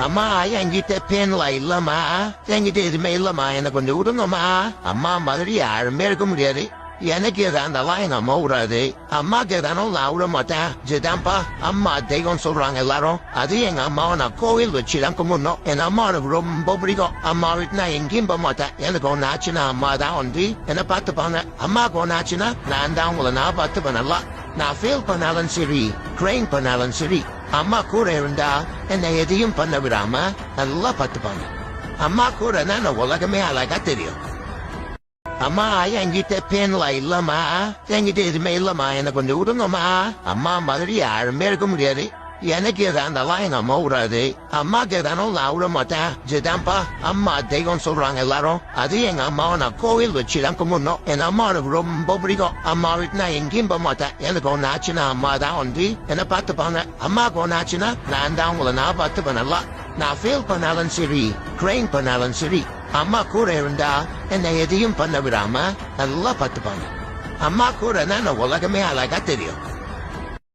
அம்மா என்கிட்ட பேன்ல இல்லம்மா, என்கிட்ட எதுவுமே இல்லம்மா, எனக்கு கொஞ்சம் விடுங்கம்மா. அம்மா மாதிரி யாருமே இருக்க முடியாது. எனக்கு எதாந்தாலும் எங்க அம்மா விடாது. அம்மாக்கு எதானும் நான் விட மாட்டேன். இதுதான்ப்பா அம்மா தெய்வம் சொல்றாங்க எல்லாரும். அது எங்க அம்மாவை நான் கோவில் வச்சுதான் கும்பிடணும். என் அம்மா எனக்கு ரொம்ப பிடிக்கும். அம்மா விட்டு நான் எங்கேயும் போக மாட்டேன். எனக்கு ஒன்னு ஆச்சுன்னா அம்மா தான் வந்து என்ன பார்த்துப்பாங்க. அம்மாவுக்கு ஒன்னு ஆச்சுன்னா நான் தான் உங்களை நான் பார்த்துப்பேன் நல்லா. நான் ஃபெயில் பண்ணாலும் சரி, ட்ரெயின் பண்ணாலும் சரி, அம்மா கூட இருந்தா என்னை எதையும் பண்ண விடாம நல்லா பார்த்துப்பாங்க. அம்மா கூட நான் உலகமே அழகா தெரியும். அம்மா என்கிட்ட பேன்ல இல்லம்மா, என்கிட்ட எதுவுமே இல்லம்மா, எனக்கு கொஞ்சம் விடுங்கம்மா. அம்மா மாதிரி யாருமே இருக்க முடியாது. எனக்கு எதாந்தாலும் எங்க அம்மா விடாது. அம்மாக்கு எதானும் நான் விட மாட்டேன். இதுதான்ப்பா அம்மா தெய்வம் சொல்றாங்க எல்லாரும். அது எங்க அம்மாவை நான் கோவில் வச்சுதான் கும்பிடணும். என் அம்மா எனக்கு ரொம்ப பிடிக்கும். அம்மா விட்டு நான் எங்கேயும் போக மாட்டேன். எனக்கு ஒன்னு ஆச்சுன்னா அம்மா தான் வந்து என்ன பார்த்துப்பாங்க. அம்மாவுக்கு ஒன்னு ஆச்சுன்னா நான் தான் உங்களை நான் பார்த்துப்பேன் நல்லா. நான் ஃபெயில் பண்ணாலும் சரி, ட்ரெயின் பண்ணாலும் சரி, அம்மா கூட இருந்தா என்னை எதையும் பண்ண விடாம நல்லா பார்த்துப்பாங்க. அம்மா கூட நான் உலகமே அழகா தெரியும்.